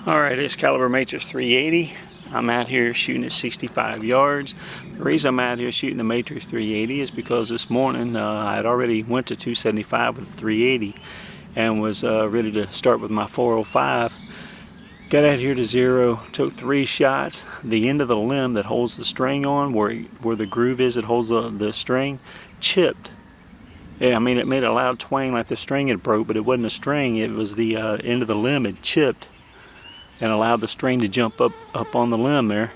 Alright, it's caliber Matrix 380. I'm out here shooting at 65 yards. The reason I'm out here shooting the Matrix 380 is because this morning I had already went to 275 with the 380 and was ready to start with my 405. Got out here to zero, took 3 shots. The end of the limb that holds the string on, where the groove is that holds the string, chipped. Yeah, I mean, it made a loud twang like the string had broke, but it wasn't a string, it was the end of the limb had chipped and allowed the string to jump up on the limb there.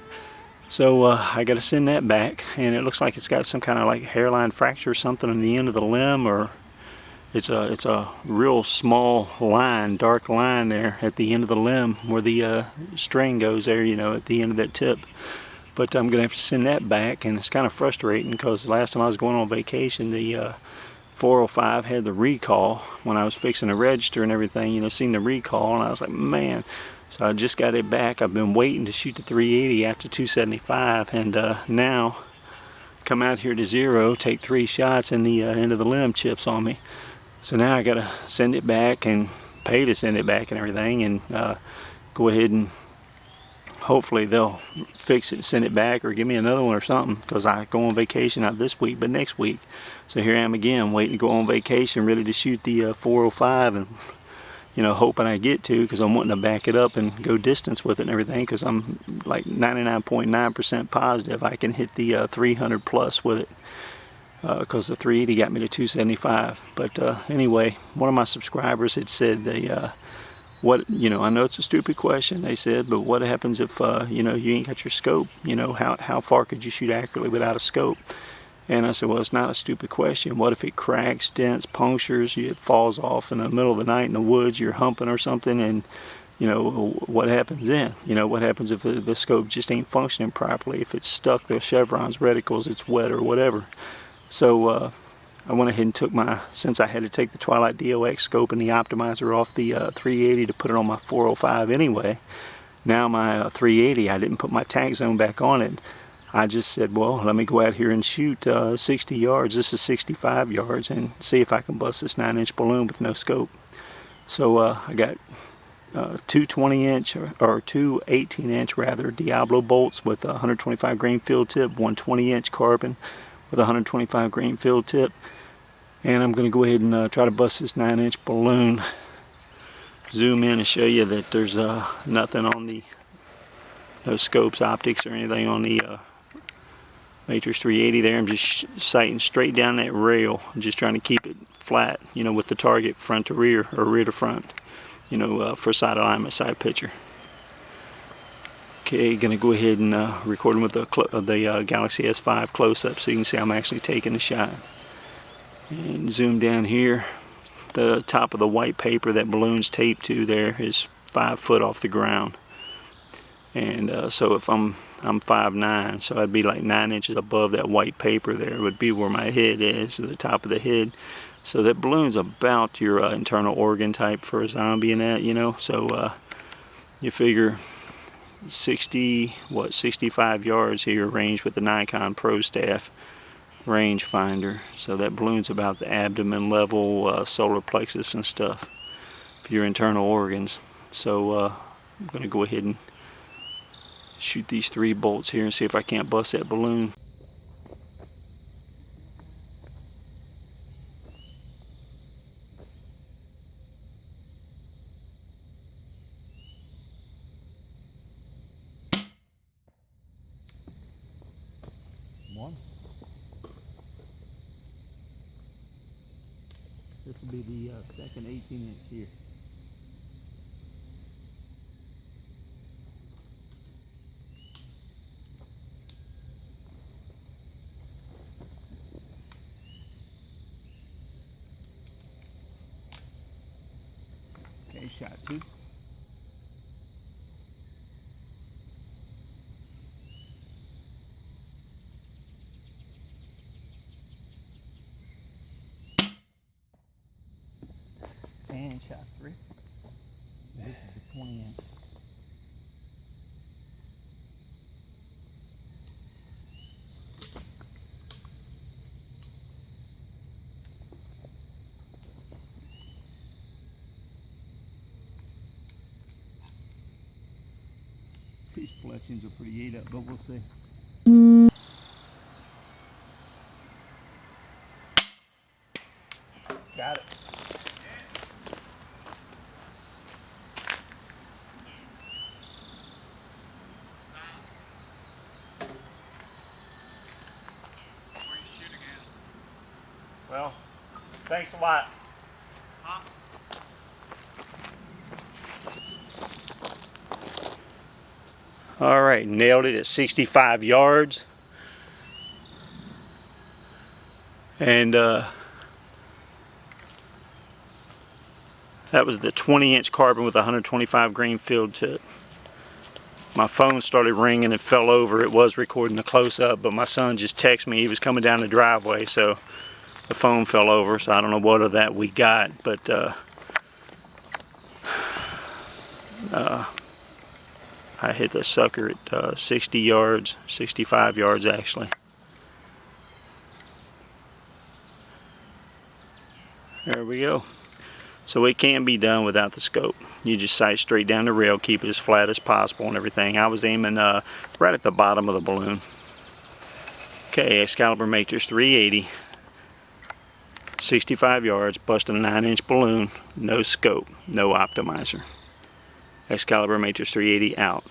So I got to send that back, and it looks like it's got some kind of like hairline fracture or something on the end of the limb, or it's a real small line, dark line there at the end of the limb where the string goes there, you know, at the end of that tip. But I'm gonna have to send that back, and it's kind of frustrating because the last time I was going on vacation, the 405 had the recall when I was fixing the register and everything, you know, seen the recall, and I was like, man. So I just got it back. I've been waiting to shoot the 380 after 275, and now come out here to zero, take 3 shots, and the end of the limb chips on me. So now I gotta send it back and pay to send it back and everything, and go ahead and hopefully they'll fix it and send it back, or give me another one or something, because I go on vacation not this week but next week. So here I am again, waiting to go on vacation, ready to shoot the 405, and you know, hoping I get to, because I'm wanting to back it up and go distance with it and everything, because I'm like 99.9% positive I can hit the 300 plus with it, because the 380 got me to 275. But anyway, one of my subscribers had said, what, you know, I know it's a stupid question, they said, but what happens if you know, you ain't got your scope? You know, how far could you shoot accurately without a scope? And I said, well, it's not a stupid question. What if it cracks, dents, punctures, it falls off in the middle of the night in the woods, you're humping or something, and you know, what happens then? You know, what happens if the scope just ain't functioning properly, if it's stuck, the chevrons, reticles, it's wet or whatever. So I went ahead and took my, since I had to take the Twilight DOX scope and the optimizer off the 380 to put it on my 405 anyway, now my 380, I didn't put my tag zone back on it. I just said, well, let me go out here and shoot 60 yards. This is 65 yards, and see if I can bust this 9-inch balloon with no scope. So I got two 20-inch, or two 18-inch rather, Diablo bolts with a 125 grain field tip, one 20-inch carbon with a 125 grain field tip, and I'm going to go ahead and try to bust this 9-inch balloon. Zoom in and show you that there's nothing on the, no scopes, optics, or anything on the Matrix 380 there. I'm just sighting straight down that rail. I'm just trying to keep it flat, you know, with the target front to rear, or rear to front, you know, for side alignment, side picture. Okay, gonna go ahead and record with the Galaxy S5 close-up so you can see I'm actually taking the shot. And zoom down here. The top of the white paper that balloon's taped to there is 5 foot off the ground. And so if I'm 5'9", so I'd be like 9 inches above that white paper there would be where my head is, at the top of the head. So that balloon's about your internal organ type for a zombie and that, you know. So you figure 65 yards here range with the Nikon Pro Staff range finder. So that balloon's about the abdomen level, solar plexus and stuff for your internal organs. So I'm going to go ahead and shoot these 3 bolts here and see if I can't bust that balloon. One. This will be the second 18-inch here. Okay, shot 2. And shot 3. This is the 20-inch. deflections are pretty ate up, but we'll see. Got it. Well, thanks a lot. Huh? All right, nailed it at 65 yards. And that was the 20-inch carbon with a 125 grain field tip. My phone started ringing and fell over. It was recording the close-up, but my son just texted me. He was coming down the driveway, so the phone fell over. So I don't know what of that we got, but I hit the sucker at 60 yards, 65 yards actually. There we go. So it can be done without the scope. You just sight straight down the rail, keep it as flat as possible and everything. I was aiming right at the bottom of the balloon. Okay, Excalibur Matrix 380, 65 yards, busting a 9-inch balloon, no scope, no optimizer. Excalibur Matrix 380 out.